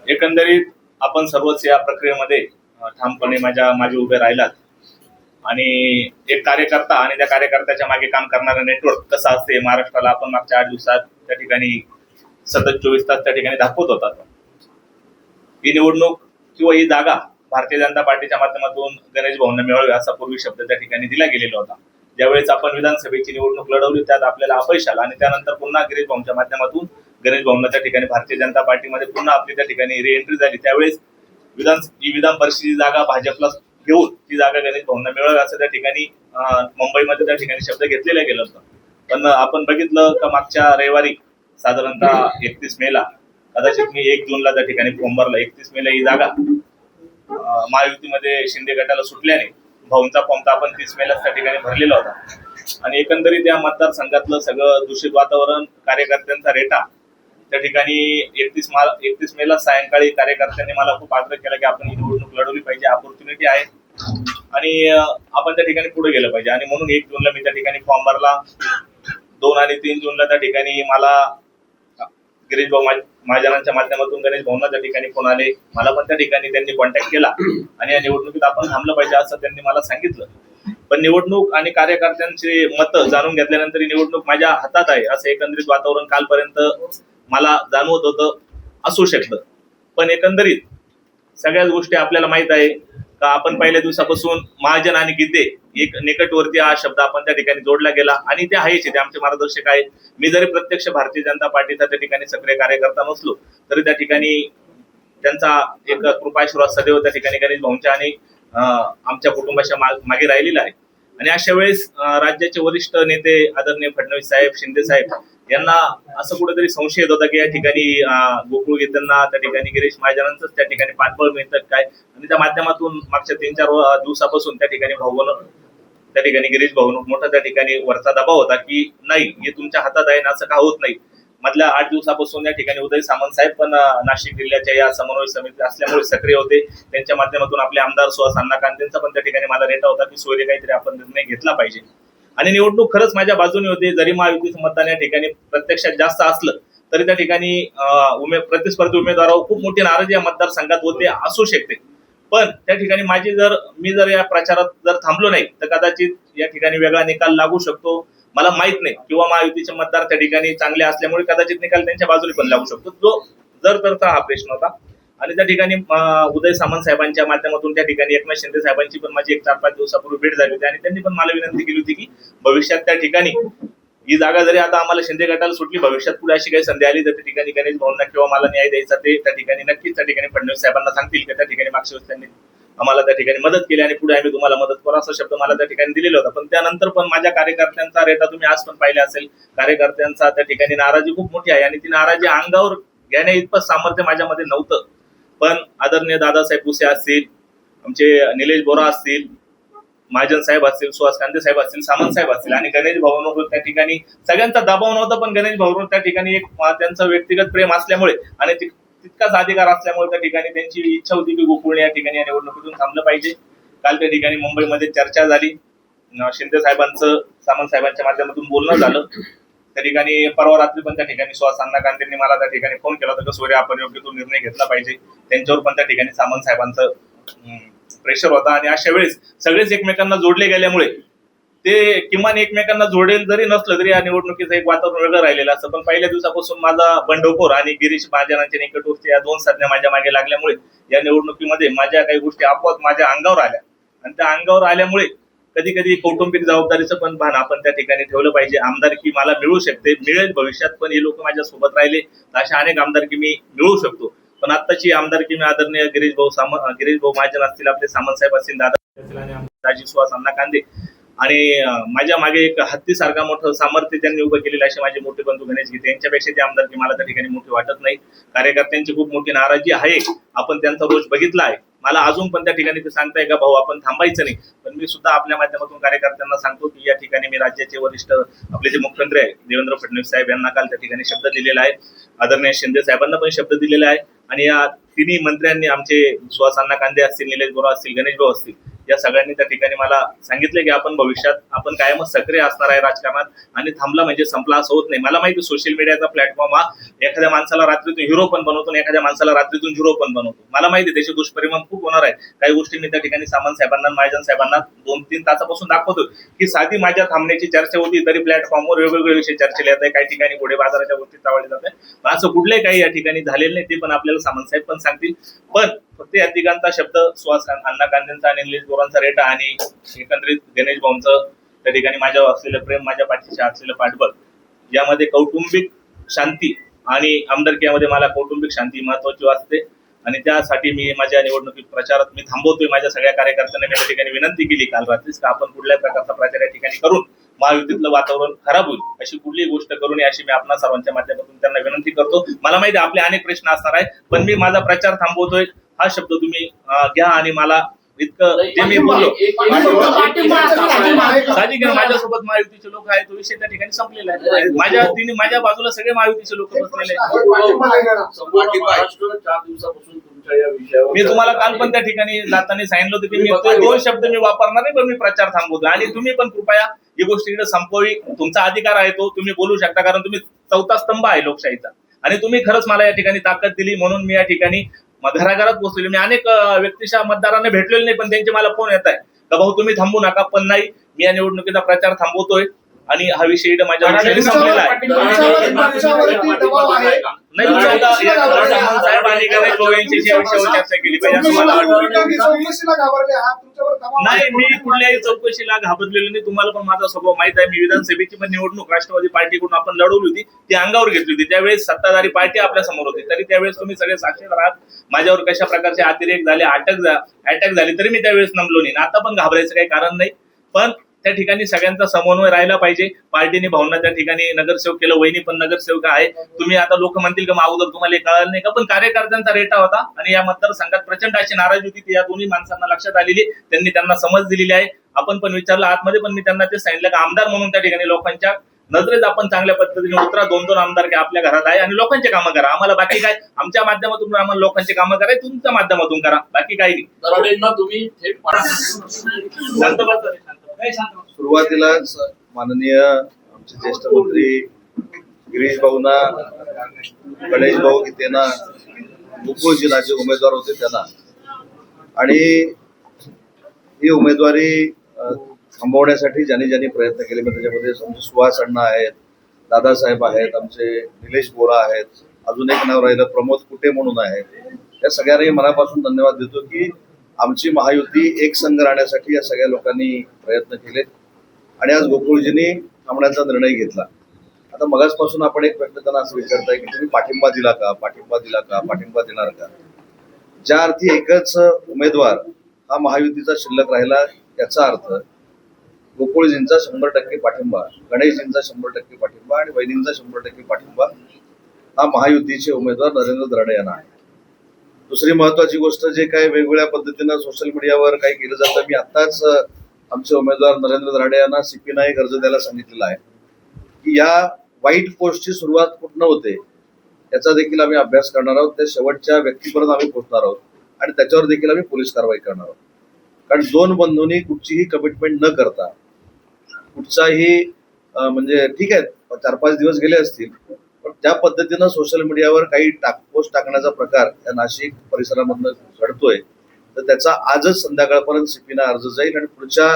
एकंदरीत आपण सर्वच या प्रक्रियेमध्ये ठामपणे माझे उभे राहिलात आणि एक कार्यकर्ता आणि त्या कार्यकर्त्याच्या मागे काम करणारं नेटवर्क कसं असते महाराष्ट्राला आपण मागच्या 8 दिवसात त्या ठिकाणी सतत 24 तास त्या ठिकाणी दाखवत होतात. ही निवडणूक किंवा ही जागा भारतीय जनता पार्टीच्या माध्यमातून गणेश भाऊंना मिळावी असा पूर्वी शब्द त्या ठिकाणी दिला गेलेला होता. ज्यावेळेस आपण विधानसभेची निवडणूक लढवली त्यात आपल्याला अपयश आलं आणि त्यानंतर पुन्हा गिरीश भाऊंच्या माध्यमातून गणेश भाऊंना त्या ठिकाणी भारतीय जनता पार्टीमध्ये पुन्हा आपली त्या ठिकाणी रिएंट्री झाली. त्यावेळेस विधान परिषदेची जागा भाजपला घेऊन ती जागा गणेश भाऊंना मिळावी असं त्या ठिकाणी मुंबईमध्ये त्या ठिकाणी शब्द घेतलेला गेला होता. पण आपण बघितलं का मागच्या रविवारी साधारणतः 31 मेला कदाचित मी 1 जूनला त्या ठिकाणी फॉर्म भरला. 31 मेला ही जागा महायुतीमध्ये शिंदे गटाला सुटल्याने भाऊंचा फॉर्म तर आपण 30 मेला त्या ठिकाणी भरलेला होता आणि एकंदरीत या मतदारसंघातलं सगळं दूषित वातावरण, कार्यकर्त्यांचा रेटा त्या ठिकाणी 31 मेला सायंकाळी कार्यकर्त्यांनी मला खूप आग्रह केला की आपण ही निवडणूक लढवली पाहिजे, ऑपॉर्च्युनिटी आहे आणि आपण त्या ठिकाणी पुढे गेलं पाहिजे आणि म्हणून 1 जूनला मी त्या ठिकाणी फॉर्म भरला. 2 आणि 3 जूनला त्या ठिकाणी मला गिरीश भाऊ महाजनांच्या माध्यमातून गणेश भाऊंना त्या ठिकाणी फोन आले. मला पण त्या ठिकाणी त्यांनी कॉन्टॅक्ट केला आणि या निवडणुकीत आपण थांबलं पाहिजे असं त्यांनी मला सांगितलं. पण निवडणूक आणि कार्यकर्त्यांची मतं जाणून घेतल्यानंतर ही निवडणूक माझ्या हातात आहे असं एकंदरीत वातावरण कालपर्यंत मला जाणवत होतं. असू शकतं पण एकंदरीत सगळ्याच गोष्टी आपल्याला माहित आहे का आपण पहिल्या दिवसापासून महाजन आणि गीते एक निकटवर्ती हा शब्द आपण त्या ठिकाणी जोडला गेला आणि ते आहेच, ते आमचे मार्गदर्शक आहेत. मी जरी प्रत्यक्ष भारतीय जनता पार्टीचा त्या ठिकाणी सक्रिय कार्यकर्ता नसलो तरी त्या ठिकाणी त्यांचा एक कृपाशीर्वाद सदैव त्या ठिकाणी गणेश भाऊंच्या आणि आमच्या कुटुंबाच्या मागे राहिलेला आहे. आणि अशा वेळेस राज्याचे वरिष्ठ नेते आदरणीय फडणवीस साहेब, शिंदे साहेब यांना असं कुठेतरी संशय येत होता की या ठिकाणी गोकुळ गीतांना त्या ठिकाणी गिरीश महाजनांचंच त्या ठिकाणी पाठबळ मिळतात काय आणि त्या माध्यमातून मागच्या 3-4 दिवसापासून त्या ठिकाणी त्या ठिकाणी गिरीश भाऊ मोठा त्या ठिकाणी वरचा दबाव होता की नाही हे तुमच्या हातात आहे ना असं का होत नाही. मधल्या 8 दिवसापासून या ठिकाणी उदय सामंत साहेब पण नाशिक जिल्ह्याच्या या समन्वय समिती असल्यामुळे सक्रिय होते. त्यांच्या माध्यमातून आपले आमदार सुहास अण्णा कांदेंचा पण त्या ठिकाणी मला रेटा होता की सोयरे काहीतरी आपण निर्णय घेतला पाहिजे आणि निवडणूक खरंच माझ्या बाजूने होते. जरी महायुतीचं मतदान या ठिकाणी प्रत्यक्षात जास्त असलं तरी त्या ठिकाणी प्रतिस्पर्धी उमेदवारावर खूप मोठी नाराजी या मतदारसंघात होते, असू शकते. पण त्या ठिकाणी मी जर या प्रचारात जर थांबलो नाही तर कदाचित या ठिकाणी वेगळा निकाल लागू शकतो, मला माहित नाही. किंवा महायुतीचे मतदार त्या ठिकाणी चांगले असल्यामुळे कदाचित निकाल त्यांच्या बाजूने पण लागू शकतो. जो जर तरचा हा प्रश्न होता आणि त्या ठिकाणी उदय सामंत साहेबांच्या माध्यमातून त्या ठिकाणी एकनाथ शिंदे साहेबांची पण माझी 4-5 दिवसापूर्वी भेट झाली होती आणि त्यांनी पण मला विनंती केली होती की भविष्यात त्या ठिकाणी ही जागा जरी आता आम्हाला शिंदे गटाला सुटली, भविष्यात पुढे अशी काही संधी आली तर त्या ठिकाणी गणेश भाऊंना किंवा मला न्याय द्यायचा ते त्या ठिकाणी नक्कीच त्या ठिकाणी फडणवीस साहेबांना सांगतील की त्या ठिकाणी मागच्या वेळेस त्यांनी आम्हाला त्या ठिकाणी मदत केली आणि पुढे आम्ही तुम्हाला मदत करू असा शब्द मला त्या ठिकाणी दिलेला होता. पण त्यानंतर पण माझ्या कार्यकर्त्यांचा रेटा तुम्ही आज पण पाहिला असेल. कार्यकर्त्यांचा त्या ठिकाणी नाराजी खूप मोठी आहे आणि ती नाराजी अंगावर घेण्या इतपत सामर्थ्य माझ्यामध्ये नव्हतं. पण आदरणीय दादासाहेब भुसे असतील, आमचे निलेश बोरा असतील, महाजन साहेब असतील, सुहास कांदे साहेब असतील, सामंत साहेब असतील आणि गणेश भाऊंवर त्या ठिकाणी सगळ्यांचा दबाव नव्हता. पण गणेश भाऊंवर त्या ठिकाणी एक त्यांचं व्यक्तिगत प्रेम असल्यामुळे आणि तितकाच अधिकार असल्यामुळे त्या ठिकाणी त्यांची इच्छा होती की गोकुळने या ठिकाणी या निवडणुकीतून थांबलं पाहिजे. काल त्या ठिकाणी मुंबईमध्ये चर्चा झाली, शिंदे साहेबांचं सामंत साहेबांच्या माध्यमातून बोलणं झालं. त्या ठिकाणी परवा रात्री पण त्या ठिकाणी सुहास अण्णा कांदेंनी मला त्या ठिकाणी फोन केला होता की सोयरे आपण योग्य तो निर्णय घेतला पाहिजे. त्यांच्यावर पण त्या ठिकाणी सामंत साहेबांचं प्रेशर होता आणि अशा वेळेस सगळेच एकमेकांना जोडले गेल्यामुळे ते किमान एकमेकांना जोडेल जरी नसलं तरी या निवडणुकीचं एक वातावरण वेगळं राहिलेलं असतं. पण पहिल्या दिवसापासून माझा बंडखोर आणि गिरीश महाजनांच्या निकटवर्ती या 2 संज्ञा माझ्या मागे लागल्यामुळे या निवडणुकीमध्ये माझ्या काही गोष्टी आपोआप माझ्या अंगावर आल्या आणि त्या अंगावर आल्यामुळे कधी कधी कौटुंबिक जबाबदारीचं पण भान आपण त्या ठिकाणी ठेवलं पाहिजे. आमदारकी मला मिळू शकते, मिळेल भविष्यात, पण हे लोक माझ्या सोबत राहिले तर अशा अनेक आमदारकी मी मिळवू शकतो. पण आत्ताची आमदारकी मी आदरणीय गिरीश भाऊ महाजन असतील, आपले सामंत साहेब असतील, दादा असतील आणि आमचे सुहास अण्णा कांदे आणि माझ्या मागे एक हत्तीसारखा मोठं सामर्थ्य त्यांनी उभं केलेलं असे माझे मोठे बंधू गणेश गीते यांच्यापेक्षा ते आमदारकी मला त्या ठिकाणी मोठी वाटत नाही. कार्यकर्त्यांची खूप मोठी नाराजी आहे, आपण त्यांचा रोष बघितला आहे. मला अजून पण त्या ठिकाणी ते सांगताय का भाऊ आपण थांबायचं नाही, पण मी सुद्धा आपल्या माध्यमातून कार्यकर्त्यांना सांगतो की या ठिकाणी मी राज्याचे वरिष्ठ आपले जे मुख्यमंत्री आहे देवेंद्र फडणवीस साहेब यांना काल त्या ठिकाणी शब्द दिलेला आहे, आदरणीय शिंदे साहेबांना पण शब्द दिलेला आहे आणि या तिन्ही मंत्र्यांनी आमचे सुहास अण्णा कांदे असतील, निलेश बोरा असतील, गणेश भाऊ असतील, या सगळ्यांनी त्या ठिकाणी मला सांगितलं की आपण भविष्यात आपण कायमच सक्रिय असणार आहे राजकारणात आणि थांबला म्हणजे संपला असं होत नाही. मला माहिती सोशल मीडियाचा प्लॅटफॉर्म हा एखाद्या माणसाला रात्रीतून हिरो पण बनवतो आणि एखाद्या माणसाला रात्रीतून झिरो पण बनवतो. मला माहिती त्याचे दुष्परिणाम खूप होणार आहे. काही गोष्टी मी त्या ठिकाणी सामंत साहेबांना, महाजन साहेबांना 2-3 तासापासून दाखवतो की साधी माझ्या थांबण्याची चर्चा होती तरी प्लॅटफॉर्मवर वेगवेगळे विषय चर्चेला येत आहे. काही ठिकाणी घोडे बाजाराच्या गोष्टी चावळल्या जात आहे. असं कुठलंही काही या ठिकाणी झालेलं नाही, ते पण आपल्याला सामंत साहेब पण सांगतील. पण फक्त या तिघांचा शब्द सुहास अण्णा कांदेंचा आणि निलेश बोरांचा रेटा आणि एकंदरीत गणेश भाऊंचं त्या ठिकाणी माझ्यावर असलेलं प्रेम, माझ्या पाठीशी असलेलं पाठबळ, यामध्ये कौटुंबिक शांती आणि आमदारकीमध्ये मला कौटुंबिक शांती महत्वाची वाटते आणि त्यासाठी मी माझ्या निवडणुकीत प्रचारात मी थांबवतोय. माझ्या सगळ्या कार्यकर्त्यांना मी त्या ठिकाणी विनंती केली काल रात्रीच का आपण कुठल्याही प्रकारचा प्रचार या ठिकाणी करून महायुतीतलं वातावरण खराब होईल अशी कुठलीही गोष्ट करू नये अशी मी आपणा सर्वांच्या माध्यमातून त्यांना विनंती करतो. मला माहिती आपले अनेक प्रश्न असणार आहे, पण मी माझा प्रचार थांबवतोय हा शब्द तुम्ही घ्या आणि मला इतकं जे मी बोललो साहजिक आहे. माझ्यासोबत महायुतीचे लोक आहेत, तो विषय त्या ठिकाणी संपलेला आहे. माझ्या बाजूला सगळे महायुतीचे लोक बसलेले आहेत. मी तुम्हाला काल पण त्या ठिकाणी जाताना सांगितलं होतं की मी 2 शब्द मी वापरणार नाही, पण मी प्रचार थांबवतो आणि तुम्ही पण कृपया ही गोष्ट इकडे संपवी. तुमचा अधिकार आहे तो, तुम्ही बोलू शकता, कारण तुम्ही चौथा स्तंभ आहे लोकशाहीचा आणि तुम्ही खरंच मला या ठिकाणी ताकद दिली म्हणून मी या ठिकाणी घराघरात पोहोचलेलो. मी अनेक व्यक्तीच्या मतदारांना भेटलेले नाही, पण त्यांचे मला फोन येत आहे का भाऊ तुम्ही थांबू नका, पण नाही मी या निवडणुकीचा प्रचार थांबवतोय आणि हा विषय माझ्या संपलेला आहे. साहेब आणि गणेश भाऊ यांच्याशी या विषयावर चर्चा केली पाहिजे असं मला वाटतं. नाही, मी कुठल्याही चौकशीला घाबरलेलो नाही. तुम्हाला पण माझा स्वभाव माहित आहे. मी विधानसभेची पण निवडणूक राष्ट्रवादी पार्टीकडून आपण लढवली होती, ती अंगावर घेतली होती. त्यावेळेस सत्ताधारी पार्टी आपल्या समोर होती, तरी त्यावेळेस तुम्ही सगळे साक्षीदार आहात. माझ्यावर कशा प्रकारचे अतिरेक झाले, अटॅक झाले, तरी मी त्यावेळेस नमलो नाही. आता पण घाबरायचं काही कारण नाही, पण त्या ठिकाणी सगळ्यांचा समन्वय राहिला पाहिजे. पार्टीने भावना त्या ठिकाणी नगरसेवक केलं, वहिनी पण नगरसेवक आहे. तुम्ही आता लोक म्हणतील का अगोदर तुम्हाला कळलं नाही का, पण कार्यकर्त्यांचा रेटा होता आणि या मतदारसंघात प्रचंड अशी नाराजी होती ती या दोन्ही माणसांना लक्षात आलेली. त्यांनी त्यांना समज दिलेली आहे. आपण पण विचारलं आतमध्ये, पण मी त्यांना ते सांगितलं का आमदार म्हणून त्या ठिकाणी लोकांच्या नजरेत आपण चांगल्या पद्धतीने उतरा. 2-2 आमदार आपल्या घरात आहे आणि लोकांचे कामं करा. आम्हाला बाकी काय, आमच्या माध्यमातून आम्हाला लोकांचे कामं करा, तुमच्या माध्यमातून करा, बाकी काही नाही. सुरुवातीलाच माननीय आमचे ज्येष्ठ मंत्री गिरीश भाऊना, गणेश भाऊ गीतेना, गोकुळजीना जे उमेदवार होते त्यांना आणि ही उमेदवारी थांबवण्यासाठी ज्यांनी ज्यांनी प्रयत्न केले, मग त्याच्यामध्ये आमचे सुहास अण्णा आहेत, दादासाहेब आहेत, आमचे निलेश बोरा आहेत, अजून एक नाव राहिलं प्रमोद कुटे म्हणून आहेत. या सगळ्यांनाही मनापासून धन्यवाद देतो की आमची महायुती एक संघ राहण्यासाठी या सगळ्या लोकांनी प्रयत्न केले आणि आज गोकुळजींनी थांबण्याचा निर्णय घेतला. आता मगाचपासून आपण एक प्रश्न त्यांना असं विचारताय की तुम्ही पाठिंबा दिला का, पाठिंबा दिला का, पाठिंबा देणार का. ज्या अर्थी एकच उमेदवार हा महायुतीचा शिल्लक राहिला, याचा अर्थ गोकुळजींचा 100% पाठिंबा, गणेशजींचा 100% पाठिंबा आणि वहिनींचा 100% पाठिंबा हा महायुतीचे उमेदवार नरेंद्र धरणे यांना आहे. दुसरी महत्वाची गोष्ट, जे काही वेगवेगळ्या पद्धतीनं सोशल मीडियावर काही केलं जातं, मी आत्ताच आमचे उमेदवार नरेंद्र धरणे यांना CP अर्ज द्यायला सांगितलेला आहे की या वाईट पोस्टची सुरुवात कुठनं होते याचा देखील आम्ही अभ्यास करणार आहोत. त्या शेवटच्या व्यक्तीपर्यंत आम्ही पोहोचणार आहोत आणि त्याच्यावर देखील आम्ही पोलीस कारवाई करणार आहोत. कारण 2 बंधूंनी कुठचीही कमिटमेंट न करता कुठचाही म्हणजे ठीक आहे 4-5 दिवस गेले असतील, पण त्या पद्धतीनं सोशल मीडियावर काही पोस्ट टाकण्याचा प्रकार या नाशिक परिसरामधनं घडतोय, तर त्याचा आजच संध्याकाळपर्यंत CP अर्ज जाईल आणि पुढच्या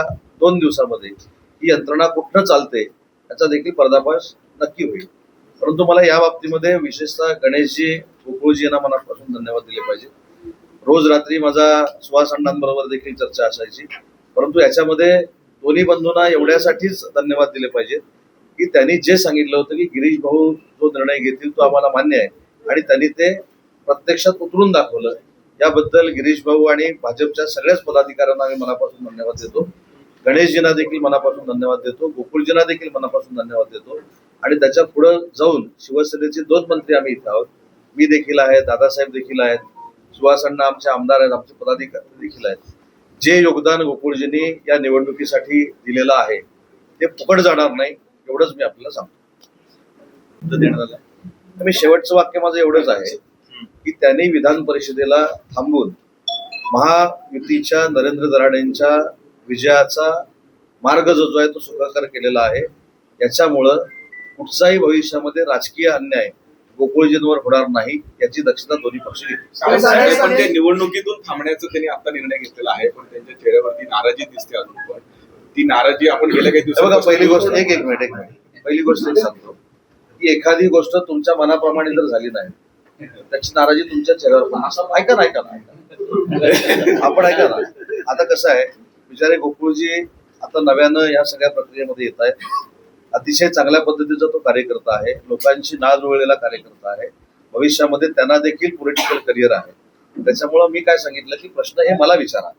2 दिवसामध्ये ही यंत्रणा कुठनं चालते याचा देखील पर्दाफाश नक्की होईल. परंतु मला या बाबतीमध्ये विशेषतः गणेशजी, गोकुळजी यांना मनापासून धन्यवाद दिले पाहिजे. रोज रात्री माझा सुहास अण्णांबरोबर देखील चर्चा असायची, परंतु याच्यामध्ये दोन्ही बंधूंना एवढ्यासाठीच धन्यवाद दिले पाहिजेत की त्यांनी जे सांगितलं होतं की गिरीश भाऊ जो निर्णय घेतील तो आम्हाला मान्य आहे आणि त्यांनी ते प्रत्यक्षात उतरून दाखवलं. याबद्दल गिरीश भाऊ आणि भाजपच्या सगळ्याच पदाधिकाऱ्यांना आम्ही मनापासून धन्यवाद देतो. गणेशजींना देखील मनापासून धन्यवाद देतो, गोकुळजींना देखील मनापासून धन्यवाद देतो. आणि त्याच्या पुढे जाऊन शिवसेनेचे 2 मंत्री आम्ही इथं आहोत. मी देखील आहे, दादासाहेब देखील आहेत, सुहास अण्णा आमचे आमदार आहेत, आमचे पदाधिकारी देखील आहेत. जे योगदान गोकुळजींनी या निवडणुकीसाठी दिलेलं आहे ते फुकट जाणार नाही, एवढंच मी आपल्याला सांगतो. देण्यात आलं. तर मी शेवटचं वाक्य माझं एवढंच आहे की त्यांनी विधान परिषदेला थांबून महायुतीच्या नरेंद्र दराडेंच्या विजयाचा मार्ग जो आहे तो सुखाकर केलेला आहे. याच्यामुळं कुठचाही भविष्यामध्ये राजकीय अन्याय गोकुळजींवर होणार नाही याची दक्षता दोन्ही पक्ष घेतील. पण ते निवडणुकीतून थांबण्याचा त्यांनी आता निर्णय घेतलेला आहे, पण त्यांच्या चेहऱ्यावरती नाराजी दिसते अजून पण. ती नाराजी आपण गेल्या काही बघा, दिवसात पहिली गोष्ट एक मिनिट पहिली गोष्ट एक सांगतो की एखादी गोष्ट तुमच्या मनाप्रमाणे जर झाली नाही त्याची नाराजी तुमच्या चेहऱ्यावर पण असं ऐका ना आपण ऐका ना. आता कसं आहे, बिचारे गोकुळजी आता नव्यानं या सगळ्या प्रक्रियेमध्ये येत आहेत. अतिशय चांगल्या पद्धतीचा तो कार्यकर्ता आहे, लोकांशी नाळ जुळलेला कार्यकर्ता आहे. भविष्यामध्ये त्यांना देखील पॉलिटिकल करिअर आहे. त्याच्यामुळं मी काय सांगितलं की प्रश्न हे मला विचारा.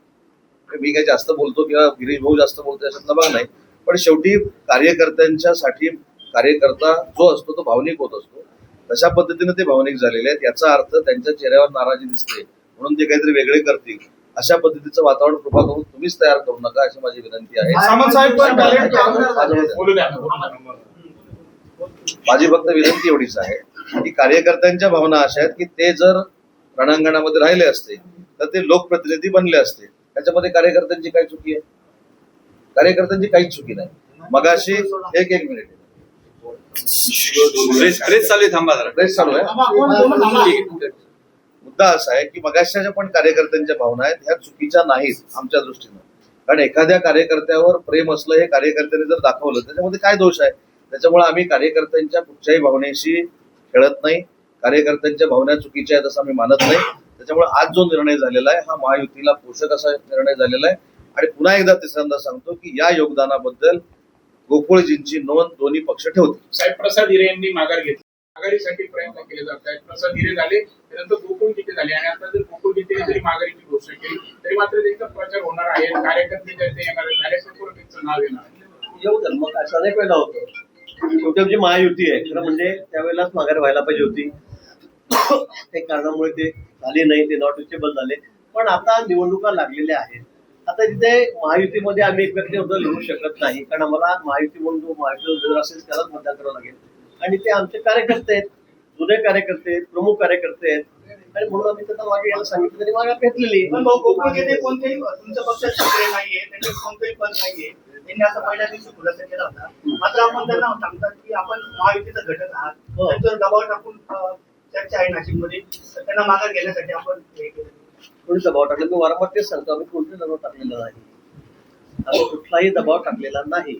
मी काही जास्त बोलतो किंवा गिरीश भाऊ जास्त बोलतो याच्यातला भाग नाही, पण शेवटी कार्यकर्त्यांच्यासाठी कार्यकर्ता जो असतो तो भावनिक होत असतो. तशा पद्धतीने ते भावनिक झालेले आहेत. याचा अर्थ त्यांच्या चेहऱ्यावर नाराजी दिसते म्हणून ते काहीतरी वेगळे करतील अशा पद्धतीचं वातावरण कृपा करून तुम्हीच तयार करू नका अशी माझी विनंती आहे. माझी फक्त विनंती एवढीच आहे की कार्यकर्त्यांच्या भावना अशा आहेत की ते जर रणांगणामध्ये राहिले असते तर ते लोकप्रतिनिधी बनले असते. त्याच्यामध्ये कार्यकर्त्यांची काय चुकी आहे? कार्यकर्त्यांची काहीच चुकी नाही. मगाशी एक मिनिट प्रेस चालू आहे, थांबा जरा. प्रेस चालू आहे. मुद्दा असा आहे की मगाशच्या पण कार्यकर्त्यांच्या भावना आहेत ह्या चुकीच्या नाहीत आमच्या दृष्टीनं. कारण एखाद्या कार्यकर्त्यावर प्रेम असलं हे कार्यकर्त्याने जर दाखवलं त्याच्यामध्ये काय दोष आहे? त्याच्यामुळे आम्ही कार्यकर्त्यांच्या कुठच्याही भावनेशी खेळत नाही. कार्यकर्त्यांच्या भावना चुकीच्या आहेत असं आम्ही मानत नाही. त्याच्यामुळे आज जो निर्णय झालेला आहे हा महायुतीला पोषक असा निर्णय झालेला आहे. आणि पुन्हा एकदा तिसऱ्यांदा सांगतो की या योगदानाबद्दल गोकुळजींची नोंद दोन्ही पक्ष ठेवतील. साहेब, प्रसाद हिरे यांनी माघार घेतली. आघाडीसाठी प्रयत्न केले जात आहेत. प्रसाद हिरे झाले, त्यानंतर गोकुळ गीते झाले आणि आता जर गोकुळ गीतेने जरी माघारीची घोषणा केली तरी मात्र त्यांचा प्रचार होणार आहे. कार्यकर्ते ज्यांचे येणार आहेत कार्यकर्त्यावर त्यांचं नाव येणार आहे. येऊ दे, मग असं नाही पहिला होतं. शेवटी आमची महायुती आहे. खरं म्हणजे त्यावेळेलाच माघार व्हायला पाहिजे होती. काही कारणामुळे ते झाले नाही, ते नॉट रिचेबल झाले. पण आता निवडणुका लागलेल्या आहेत. आता तिथे महायुतीमध्ये आम्ही एकमेकांना लढू शकत नाही, कारण आम्हाला महायुती म्हणून जो महायुतीचा उमेदवार असेल त्यालाच मतदान करावं लागेल. आणि ते आमचे कार्यकर्ते आहेत, जुने कार्यकर्ते आहेत, प्रमुख कार्यकर्ते आहेत. आणि म्हणून आम्ही त्यांना मागे यायला सांगितलं तरी मागे घेतलेली. पण गोकुळ गीते कोणतेही तुमच्या पक्षात सक्रिय नाहीये, त्यांचे कोणतेही पद नाहीये. त्यांनी असं पहिल्या दिवशी खुलासा केला होता. मात्र आपण त्यांना सांगतात की आपण महायुतीचा घटक आहात, त्यांच्यावर दबाव टाकून चर्चा आहे नाशिकमध्ये, तर त्यांना माघार घेण्यासाठी आपण हे केलं. कोणी दबाव टाकला? मी वारंवार तेच सांगतो, आम्ही कोणते दबाव टाकलेला नाही. आम्ही कुठलाही दबाव टाकलेला नाही.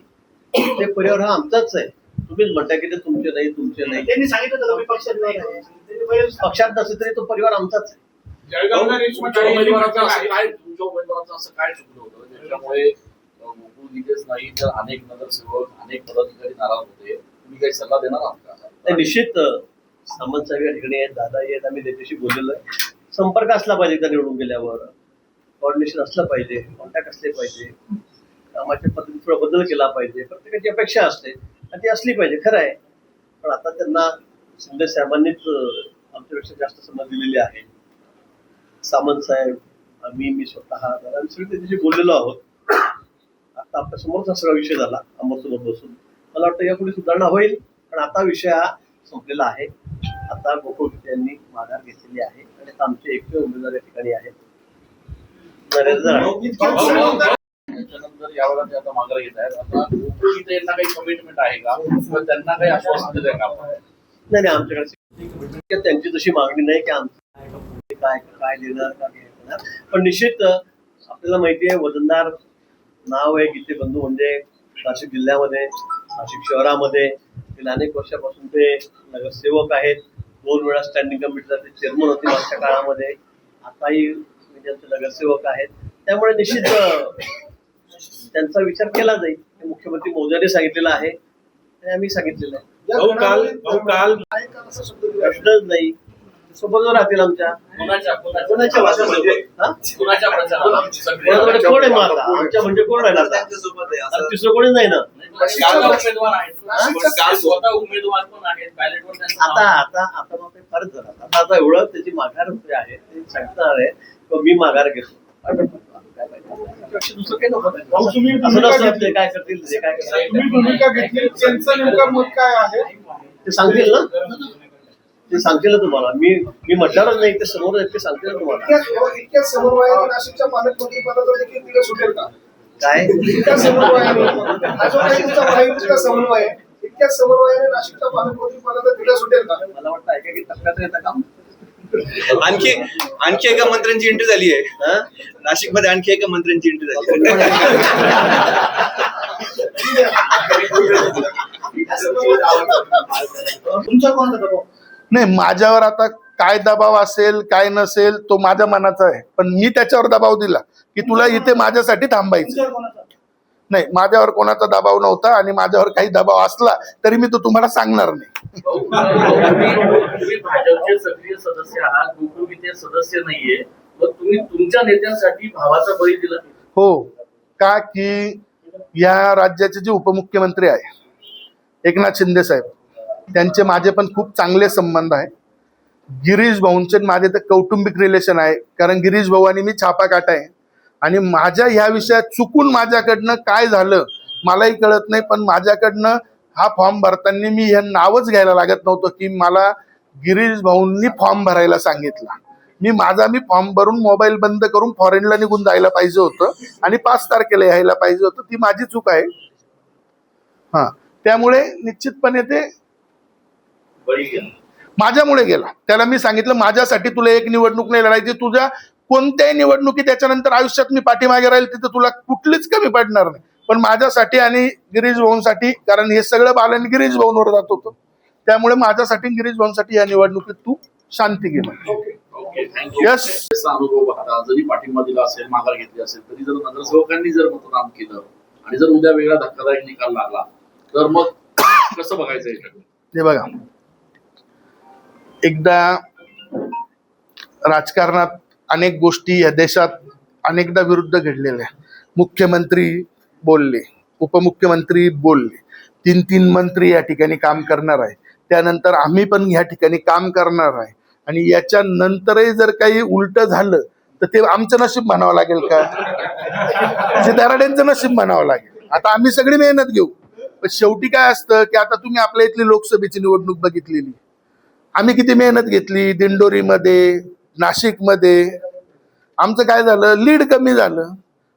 ते परिवार हा आमचाच आहे. तुम्हीच म्हणता की ते तुमचे नाही. त्यांनी सांगितलं होतं मी पक्षात नाही आहे. त्यांनी पहिले पक्षात नसेल तरी तो परिवार आमचाच आहे. जळगावला रेशमा तुमच्या ताई यांनी उमेदवाराचं म्हटलं असं आहे- काय तुमच्या उमेदवाराचं असं काय चुकलं होतं ज्याच्यामुळे गोकुळ गीतेच नाही तर अनेक नगरसेवक अनेक पदाधिकारी नाराज होते? तुम्ही काही सल्ला देणार आहात का? नाही, निश्चित सामंत साहेब या ठिकाणी आहेत, दादा आहेत, आम्ही त्याच्याशी बोललेलो आहे. संपर्क असला पाहिजे त्या निवडून गेल्यावर, कोऑर्डिनेशन असलं पाहिजे, कॉन्टॅक्ट असले पाहिजे, कामाच्या पद्धतीत थोडा बदल केला पाहिजे. प्रत्येकाची अपेक्षा असते आणि ती असली पाहिजे, खरं आहे. पण आता त्यांना शिंदे साहेबांनीच आमच्यापेक्षा जास्त समज दिलेली आहे. सामंत साहेब, मी स्वतः आम्ही सगळे त्याच्याशी बोललेलो आहोत. आता आपल्या समोरचा सगळा विषय झाला आमच्यासोबत बसून. मला वाटतं यापुढे सुधारणा होईल, पण आता विषय हा संपलेला आहे. आता गोकुळ यांनी माघार घेतलेली आहे आणि आता आमचे एकमेव उमेदवार या ठिकाणी आहेत. नरेंद्र दराडे. त्याच्यानंतर यावेळेला ते आता माघार घेत आहेत. आता गोकुळ गीते यांना काही कमिटमेंट आहे का किंवा त्यांना काही आश्वासन दिलंय का आपण? नाही, आमच्याकडे त्यांची तशी मागणी नाही की आमचं काय देणार का घेणार. पण निश्चित आपल्याला माहिती आहे, वजनदार नाव आहे गीते बंधू. म्हणजे नाशिक जिल्ह्यामध्ये, नाशिक शहरामध्ये गेल्या अनेक वर्षापासून ते नगरसेवक आहेत. 2 वेळा स्टँडिंग कमिटीचा ते चेअरमन होते मागच्या काळामध्ये. आताही त्यांचे नगरसेवक आहेत. त्यामुळे निश्चित त्यांचा विचार केला जाईल. हे मुख्यमंत्री महोदयांनी सांगितलेलं आहे आणि आम्ही सांगितलेलं आहे. प्रश्नच नाही. सोबत राहतील आमच्या. कोणाच्या कोणाच्या भाषेसोबत? हा? कोणाच्या प्रचारात कोणाकडे कोण आहे मग आता? आमच्या म्हणजे कोण राहिला आता? आता तिसरं कोणी नाही ना. स्वतः उमेदवार आहेत स्वतः उमेदवार पण आहेत बॅलेटवर त्यांचं आता नाव. आता आता मग ते फारच झालं. आता एवढं त्याची माघार होते आहे ते सांगणार आहे की मी माघार घेतो. काय पाहिजे? त्यापेक्षा दुसरं काही नको. असं नसतं ते काय करतील ते काय करतील. तुम्ही भूमिका घेतली त्यांचं नेमकं मत काय आहे? ते सांगतील ना, ते सांगतील ना तुम्हाला. मी म्हटणारच नाही, ते समोर आहेत, ते सांगतील ना तुम्हाला. इतक्या समन्वयाने नाशिकच्या पालकमंत्री पदाचा देखील तिला सुटेल का? काय इतक्या समन्वयाने हा जो काही तुमचा महायुतीचा समन्वय आहे, इतक्या समन्वयाने नाशिकच्या पालकमंत्री पदाचा तिला सुटेल का? मला वाटतं ऐका की टप्प्यात येतं काम. आणखी एका मंत्र्यांची एंट्री झाली आहे. नाशिक मध्ये आणखी एका मंत्र्यांची एंट्री झाली आहे. तुमचा कोणता दबाव? नाही, माझ्यावर आता काय दबाव असेल काय नसेल तो माझ्या मनाचा आहे, पण मी त्याच्यावर दबाव दिला की तुला इथे माझ्यासाठी थांबायचं. तुमच्यावर कोणाचा? नाही, माझ्यावर कोणाचा दबाव नव्हता आणि माझ्यावर काही दबाव असला तरी मी तो तुम्हाला सांगणार नाही. तुम्ही भाजपचे सक्रिय सदस्य आहात, गोकुळ गीते सदस्य नाहीये, मग तुम्ही तुमच्या नेत्यांसाठी भावाचा बळी दिला. हो, का की या राज्याचे जे उपमुख्यमंत्री आहे एकनाथ शिंदे साहेब, त्यांचे माझे पण खूप चांगले संबंध आहे. गिरीश भाऊंचे माझे तर कौटुंबिक रिलेशन आहे, कारण गिरीश भाऊ आणि मी छापा काटा आहे. आणि माझ्या ह्या विषयात चुकून माझ्याकडनं काय झालं मलाही कळत नाही, पण माझ्याकडनं हा फॉर्म भरताना मी हे नावच घ्यायला लागत नव्हतं की मला गिरीश भाऊंनी फॉर्म भरायला सांगितला. मी फॉर्म भरून मोबाईल बंद करून फॉरेनला निघून जायला पाहिजे होतं आणि 5 तारखेला यायला पाहिजे होतं. ती माझी चूक आहे. हा, त्यामुळे निश्चितपणे ते बळी गेला. माझ्यामुळे गेला. त्याला मी सांगितलं माझ्यासाठी तुला एक निवडणूक नाही लढायची, तुझ्या कोणत्याही निवडणुकी त्याच्यानंतर आयुष्यात मी पाठीमागे राहील, तिथं तुला कुठलीच कमी पडणार नाही, पण माझ्यासाठी आणि गिरीश भाऊंसाठी, कारण हे सगळं बालन गिरीश भाऊंवर जात होतं, त्यामुळे माझ्यासाठी गिरीश भाऊंसाठी या निवडणुकीत तू शांती घे. Okay, thank you. यस. त्याचा अनुभव पाहता जरी पाठिंबा दिला असेल, माघार घेतली असेल, तरी जर नगरसेवकांनी जर मतदान केलं आणि जर उद्या वेगळा धक्कादायक निकाल लागला तर मग कसं बघायचं याच्याकडे? हे बघा, एकदा राजकारणात अनेक गोष्टी या देशात अनेकदा विरुद्ध घडलेल्या. मुख्यमंत्री बोलले, उपमुख्यमंत्री बोलले, 3 मंत्री या ठिकाणी काम करणार आहे, त्यानंतर आम्ही पण या ठिकाणी काम करणार आहे, आणि याच्या नंतरही जर काही उलट झालं तर ते आमचं नशीब म्हणावं लागेल का? ते दराड्यांचं नशीब म्हणावं लागेल. आता आम्ही सगळी मेहनत घेऊ, पण शेवटी काय असतं की आता तुम्ही आपल्या इथली लोकसभेची निवडणूक बघितलेली, आम्ही किती मेहनत घेतली. दिंडोरीमध्ये, नाशिकमध्ये आमचं काय झालं, लीड कमी झालं.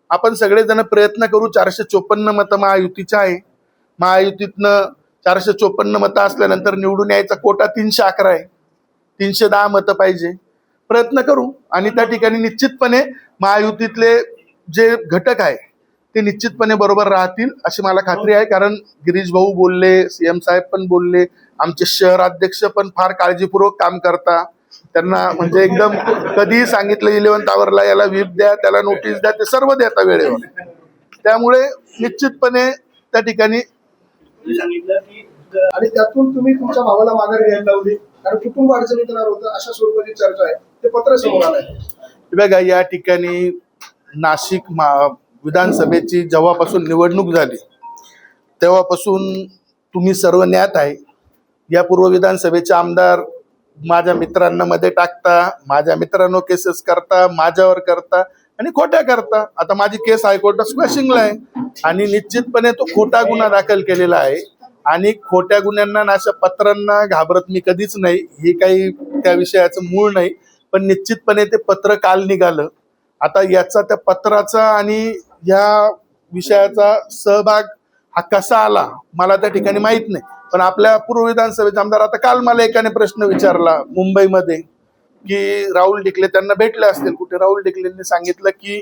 आपण सगळेजण प्रयत्न करू. 454 मतं महायुतीच्या आहे. महायुतीतनं 454 मतं असल्यानंतर निवडून यायचा कोटा 311 आहे. 310 मतं पाहिजे. प्रयत्न करू आणि त्या ठिकाणी निश्चितपणे महायुतीतले जे घटक आहे ते निश्चितपणे बरोबर राहतील अशी मला खात्री आहे. कारण गिरीश भाऊ बोलले, CM साहेब पण बोलले, आमचे शहर अध्यक्ष पण फार काळजीपूर्वक काम करता. त्यांना म्हणजे एकदम कधीही सांगितलं 11th आवरला याला व्हीप द्या, त्याला नोटीस द्या, ते सर्व देता वेळेवर. त्यामुळे निश्चितपणे त्या ठिकाणी सांगितलं की आणि त्यातून तुम्ही तुमच्या भावाला माघार घ्यायला लावली, कारण कुटुंब अडचणीत येणार होतं अशा स्वरूपाची चर्चा आहे. ते पत्र समोर आलंय. बघा, या ठिकाणी नाशिक विधानसभेची जेव्हापासून निवडणूक झाली तेव्हापासून तुम्ही सर्व ज्ञात आहे. या पूर्व विधानसभेचे आमदार माझ्या मित्रांना मध्ये टाकता, माझ्या मित्रांनो केसेस करता, माझ्यावर करता आणि खोट्या करता. आता माझी केस हायकोर्टात स्क्वॅशिंगला आहे आणि निश्चितपणे तो खोटा गुन्हा दाखल केलेला आहे. आणि खोट्या गुन्ह्यांना आणि अशा पत्रांना घाबरत मी कधीच नाही. हे काही त्या विषयाचं मूळ नाही, पण निश्चितपणे ते पत्र काल निघालं. आता याचा त्या पत्राचा आणि या विषयाचा सहभाग हा कसा आला मला त्या ठिकाणी माहित नाही. पण आपल्या पूर्व विधानसभेचे आमदार, आता काल मला एकाने प्रश्न विचारला मुंबईमध्ये की राहुल डिकले त्यांना भेटले असतील कुठे. राहुल डिकलेंनी सांगितलं की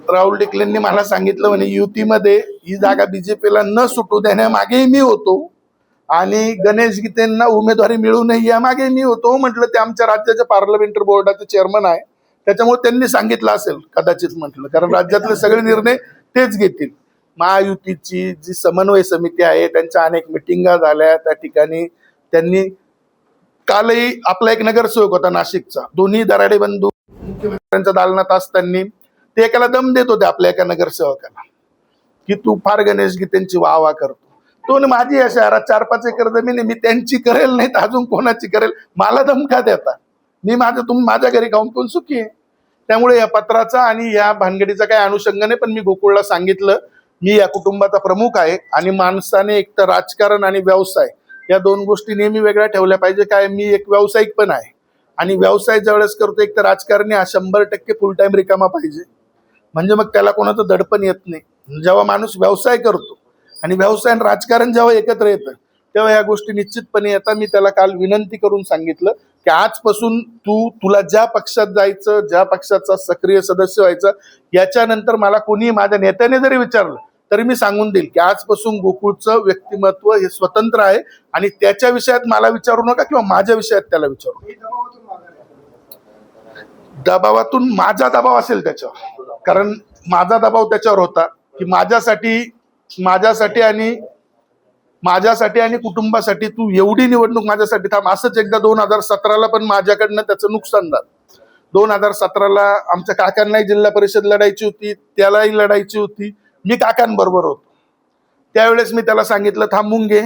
राहुल डिकलेंनी मला सांगितलं म्हणे युतीमध्ये ही जागा बीजेपीला न सुटू देण्यामागेही मी होतो आणि गणेश गीतेंना उमेदवारी मिळू नये यामागे मी होतो. म्हटलं ते आमच्या राज्याच्या पार्लमेंटरी बोर्डाचे चेअरमन आहे, त्याच्यामुळे त्यांनी सांगितलं असेल कदाचित म्हटलं, कारण राज्यातले सगळे निर्णय तेच घेतील. महायुतीची जी समन्वय समिती आहे त्यांच्या अनेक मिटिंगा झाल्या, त्या ठिकाणी त्यांनी कालही आपला एक नगरसेवक होता नाशिकचा, दोन्ही दराडे बंधू मुख्यमंत्र्यांच्या दालनात असताना ते एकाला दम देत होते आपल्या एका नगरसेवकाला की तू फार गणेश गीतेंची वाह करतो. तो न माझी या शहरात 4-5 एकर जमीन आहे, मी त्यांची करेल नाही तर अजून कोणाची करेल, मला धमका देता. मी तुम्ही माझ्या घरी खाऊन पण सुखी आहे. त्यामुळे या पत्राचा आणि या भानगडीचा काही अनुषंग नाही, पण मी गोकुळला सांगितलं मी या कुटुंबाचा प्रमुख आहे आणि माणसाने एक तर राजकारण आणि व्यवसाय या 2 गोष्टी नेहमी वेगळ्या ठेवल्या पाहिजे. काय मी एक व्यावसायिक पण आहे आणि व्यवसाय ज्यावेळेस करतो एक तर राजकारणी हा 100% फुल टाइम रिकामा पाहिजे, म्हणजे मग त्याला कोणाचं दडपण येत नाही. जेव्हा माणूस व्यवसाय करतो आणि व्यवसाय आणि राजकारण जेव्हा एकत्र येतं तेव्हा या गोष्टी निश्चितपणे येतात. मी त्याला काल विनंती करून सांगितलं की आजपासून तुला ज्या पक्षात जायचं, ज्या पक्षाचा सक्रिय सदस्य व्हायचं, याच्यानंतर मला कोणी माझ्या नेत्याने जरी विचारलं तरी मी सांगून देईल की आजपासून गोकुळचं व्यक्तिमत्व हे स्वतंत्र आहे आणि त्याच्या विषयात मला विचारू नका किंवा माझ्या विषयात त्याला विचारू. दबावातून माझा दबाव असेल त्याच्यावर, कारण माझा दबाव त्याच्यावर होता की माझ्यासाठी आणि कुटुंबासाठी तू एवढी निवडणूक माझ्यासाठी थांब. असंच एकदा 2017ला पण माझ्याकडनं त्याचं नुकसान झालं. 2017ला आमच्या काकांनाही जिल्हा परिषद लढायची होती, त्यालाही लढायची होती, मी काकांबरोबर होतो. त्यावेळेस मी त्याला सांगितलं थांबून घे,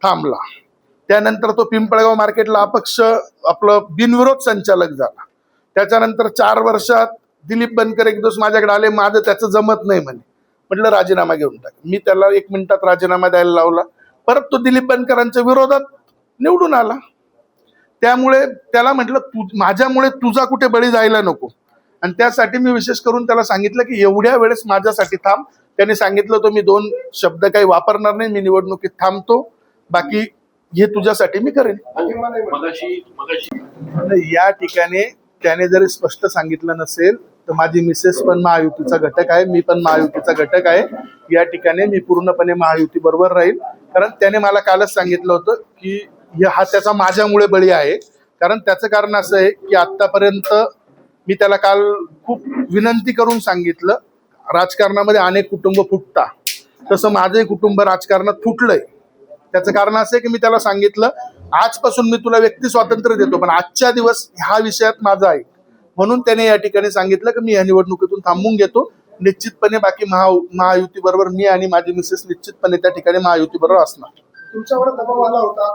थांबला. त्यानंतर तो पिंपळगाव मार्केटला अपक्ष आपलं बिनविरोध संचालक झाला. त्याच्यानंतर 4 वर्षात दिलीप बनकर एक दिवस माझ्याकडे आले, माझं त्याचं जमत नाही म्हणे, म्हटलं राजीनामा घेऊन टाक. मी त्याला 1 मिनिटात राजीनामा द्यायला लावला. परत तो दिलीप बनकरांच्या विरोधात निवडून आला. त्यामुळे त्याला म्हटलं माझ्यामुळे तुझा कुठे बळी जायला नको, आणि त्यासाठी मी विशेष करून त्याला सांगितलं की एवढ्या वेळेस माझ्यासाठी थांब. त्याने सांगितलं तो मी 2 शब्द काही वापरणार नाही, मी निवडणुकीत थांबतो, बाकी हे तुझ्यासाठी मी करेन. या ठिकाणी त्याने जरी स्पष्ट सांगितलं नसेल तर माझी मिसेस पण महायुतीचा घटक आहे, मी पण महायुतीचा घटक आहे. या ठिकाणी मी पूर्णपणे महायुती बरोबर राहील, कारण त्याने मला कालच सांगितलं होतं की हा त्याचा माझ्यामुळे बळी आहे. कारण त्याचं कारण असं आहे की आतापर्यंत मी त्याला काल खूप विनंती करून सांगितलं, राजकारणामध्ये अनेक कुटुंब फुटतात, तसं माझंही कुटुंब राजकारणात फुटलंय. त्याचं कारण असं आहे की मी त्याला सांगितलं आजपासून मी तुला व्यक्ती स्वातंत्र्य देतो, पण आजच्या दिवस ह्या विषयात माझा आहे. म्हणून त्याने या ठिकाणी सांगितलं की मी या निवडणुकीतून थांबून घेतो. निश्चितपणे बाकी महायुती बरोबर मी आणि माझी मिसेस निश्चितपणे त्या ठिकाणी महायुती बरोबर असणार. तुमच्यावर दबाव आला होता